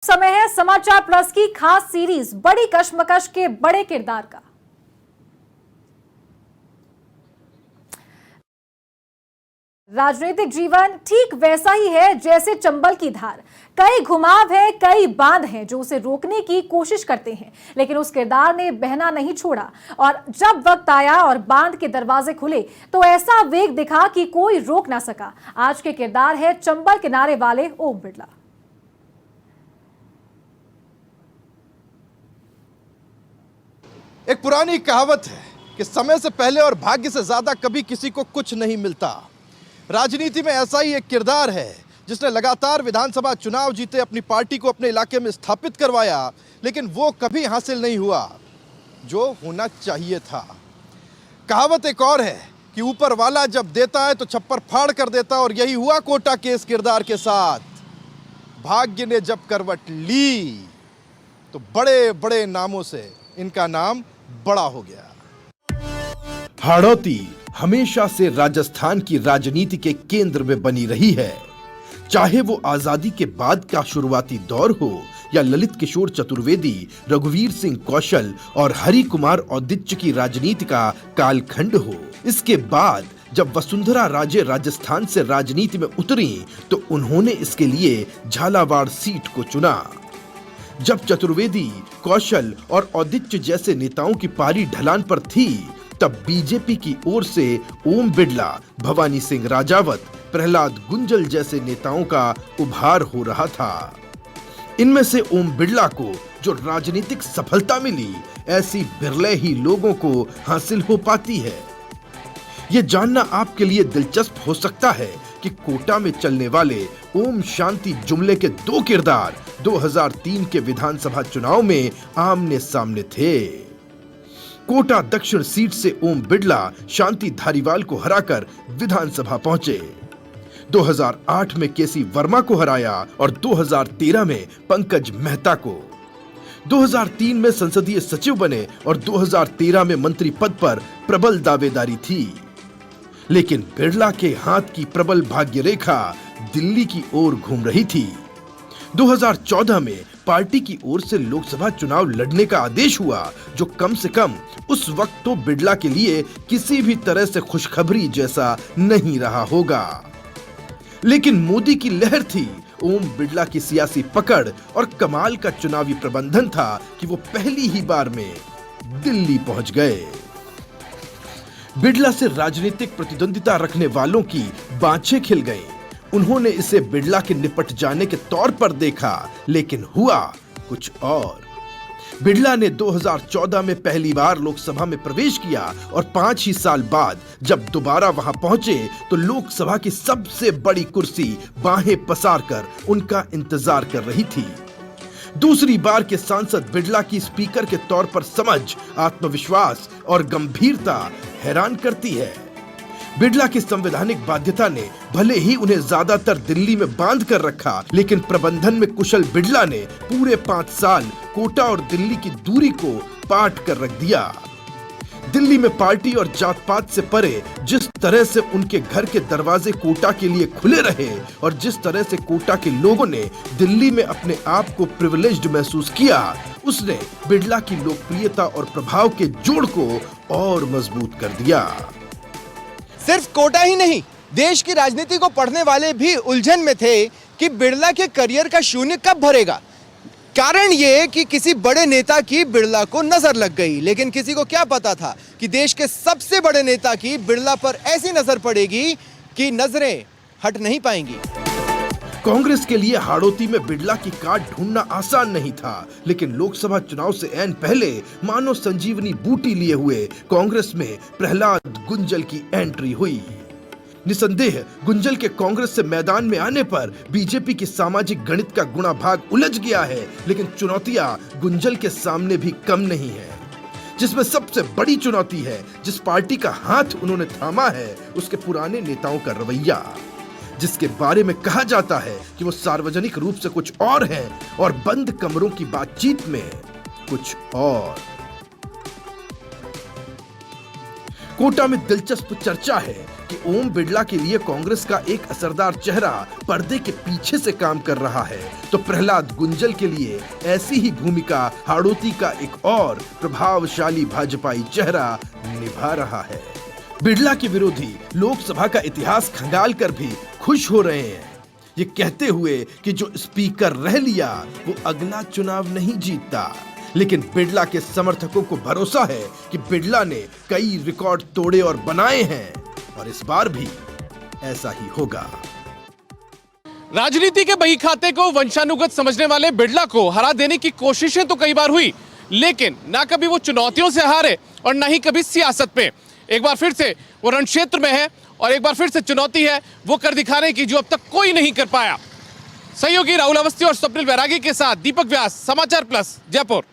समय है समाचार प्लस की खास सीरीज बड़ी कशमकश के बड़े किरदार का। राजनीतिक जीवन ठीक वैसा ही है जैसे चंबल की धार। कई घुमाव है, कई बांध हैं जो उसे रोकने की कोशिश करते हैं, लेकिन उस किरदार ने बहना नहीं छोड़ा। और जब वक्त आया और बांध के दरवाजे खुले तो ऐसा वेग दिखा कि कोई रोक ना सका। आज के किरदार है चंबल किनारे वाले ओम बिड़ला। एक पुरानी कहावत है कि समय से पहले और भाग्य से ज्यादा कभी किसी को कुछ नहीं मिलता। राजनीति में ऐसा ही एक किरदार है जिसने लगातार विधानसभा चुनाव जीते अपनी पार्टी को अपने इलाके में स्थापित करवाया, लेकिन वो कभी हासिल नहीं हुआ जो होना चाहिए था। कहावत एक और है कि ऊपर वाला जब देता है तो छप्पर फाड़ कर देता, और यही हुआ कोटा के इस किरदार के साथ। भाग्य ने जब करवट ली तो बड़े बड़े नामों से इनका नाम बड़ा हो गया। हाड़ौती हमेशा से राजस्थान की राजनीति के केंद्र में बनी रही है। चाहे वो आजादी के बाद का शुरुआती दौर हो या ललित किशोर चतुर्वेदी, रघुवीर सिंह कौशल और हरि कुमार औदिच्य की राजनीति का कालखंड हो। इसके बाद जब वसुंधरा राजे राजस्थान से राजनीति में उतरी तो उन्होंने इसके लिए झालावाड़ सीट को चुना। जब चतुर्वेदी, कौशल और औदिच्य जैसे नेताओं की पारी ढलान पर थी, तब बीजेपी की ओर से ओम बिड़ला, भवानी सिंह राजावत, प्रहलाद गुंजल जैसे नेताओं का उभार हो रहा था। इनमें से ओम बिड़ला को जो राजनीतिक सफलता मिली, ऐसी बिरले ही लोगों को हासिल हो पाती है। ये जानना आपके लिए दिलचस्प हो सकता है कि कोटा में चलने वाले ओम शांति जुमले के दो किरदार 2003 के विधानसभा चुनाव में आमने सामने थे। कोटा दक्षिण सीट से ओम बिड़ला शांति धारीवाल को हराकर विधानसभा पहुंचे। 2008 में केसी वर्मा को हराया और 2013 में पंकज मेहता को। 2003 में संसदीय सचिव बने और 2013 में मंत्री पद पर प्रबल दावेदारी थी। लेकिन बिड़ला के हाथ की प्रबल भाग्य रेखा दिल्ली की ओर घूम रही थी। 2014 में पार्टी की ओर से लोकसभा चुनाव लड़ने का आदेश हुआ, जो कम से कम उस वक्त तो बिड़ला के लिए किसी भी तरह से खुशखबरी जैसा नहीं रहा होगा। लेकिन मोदी की लहर थी, ओम बिड़ला की सियासी पकड़ और कमाल का चुनावी प्रबंधन था कि वो पहली ही बार में दिल्ली पहुंच गए। बिड़ला से राजनीतिक प्रतिद्वंदिता रखने वालों की बाँछें खिल गईं। उन्होंने इसे बिड़ला के निपट जाने के तौर पर देखा, लेकिन हुआ कुछ और। बिड़ला ने 2014 में पहली बार लोकसभा में प्रवेश किया और 5 ही साल बाद जब दोबारा वहां पहुंचे तो लोकसभा की सबसे बड़ी कुर्सी बाहें पसार कर उनका इंतजार कर रही थी। दूसरी बार के सांसद बिड़ला की स्पीकर के तौर पर समझ, आत्मविश्वास और गंभीरता हैरान करती है। बिड़ला की संवैधानिक बाध्यता ने भले ही उन्हें ज्यादातर दिल्ली में बांध कर रखा, लेकिन प्रबंधन में कुशल बिड़ला ने पूरे 5 साल कोटा और दिल्ली की दूरी को पाट कर रख दिया। दिल्ली में पार्टी और जात पात से परे जिस तरह से उनके घर के दरवाजे कोटा के लिए खुले रहे और जिस तरह से कोटा के लोगों ने दिल्ली में अपने आप को प्रिविलेज्ड महसूस किया, उसने बिड़ला की लोकप्रियता और प्रभाव के जोड़ को और मजबूत कर दिया। सिर्फ कोटा ही नहीं, देश की राजनीति को पढ़ने वाले भी उलझन में थे कि बिड़ला के करियर का शून्य कब भरेगा। कारण ये कि किसी बड़े नेता की बिड़ला को नजर लग गई, लेकिन किसी को क्या पता था कि देश के सबसे बड़े नेता की बिड़ला पर ऐसी नजर पड़ेगी कि नजरें हट नहीं पाएंगी। कांग्रेस के लिए हाड़ौती में बिड़ला की काट ढूंढना आसान नहीं था, लेकिन लोकसभा चुनाव से ऐन पहले मानो संजीवनी बूटी लिए हुए कांग्रेस में प्रहलाद गुंजल की एंट्री हुई। निसंदेह गुंजल के कांग्रेस से मैदान में आने पर बीजेपी की सामाजिक गणित का गुणा भाग उलझ गया है, लेकिन चुनौतियां गुंजल के सामने भी कम नहीं है। जिसमें सबसे बड़ी चुनौती है, जिस पार्टी का हाथ उन्होंने थामा है, उसके पुराने नेताओं का रवैया, जिसके बारे में कहा जाता है कि वो सार्वजनिक रूप से कुछ और है और बंद कमरों की बातचीत में कुछ और। कोटा में दिलचस्प चर्चा है कि ओम बिड़ला के लिए कांग्रेस का एक असरदार चेहरा पर्दे के पीछे से काम कर रहा है, तो प्रहलाद गुंजल के लिए ऐसी ही भूमिका हाड़ौती का एक और प्रभावशाली भाजपाई चेहरा निभा रहा है। बिड़ला के विरोधी लोकसभा का इतिहास खंगाल कर भी खुश हो रहे हैं, ये कहते हुए कि जो स्पीकर रह लिया वो अगला चुनाव नहीं जीतता। लेकिन बिड़ला के समर्थकों को भरोसा है कि बिड़ला ने कई रिकॉर्ड तोड़े और बनाए हैं और इस बार भी ऐसा ही होगा। राजनीति के बही खाते को वंशानुगत समझने वाले बिड़ला को हरा देने की कोशिशें तो कई बार हुई, लेकिन ना कभी वो चुनौतियों से हारे और ना ही कभी सियासत पे। एक बार फिर से वो रण क्षेत्र में है और एक बार फिर से चुनौती है वो कर दिखाने की जो अब तक कोई नहीं कर पाया। सहयोगी राहुल अवस्थी और स्वप्निल बैरागी के साथ दीपक व्यास, समाचार प्लस, जयपुर।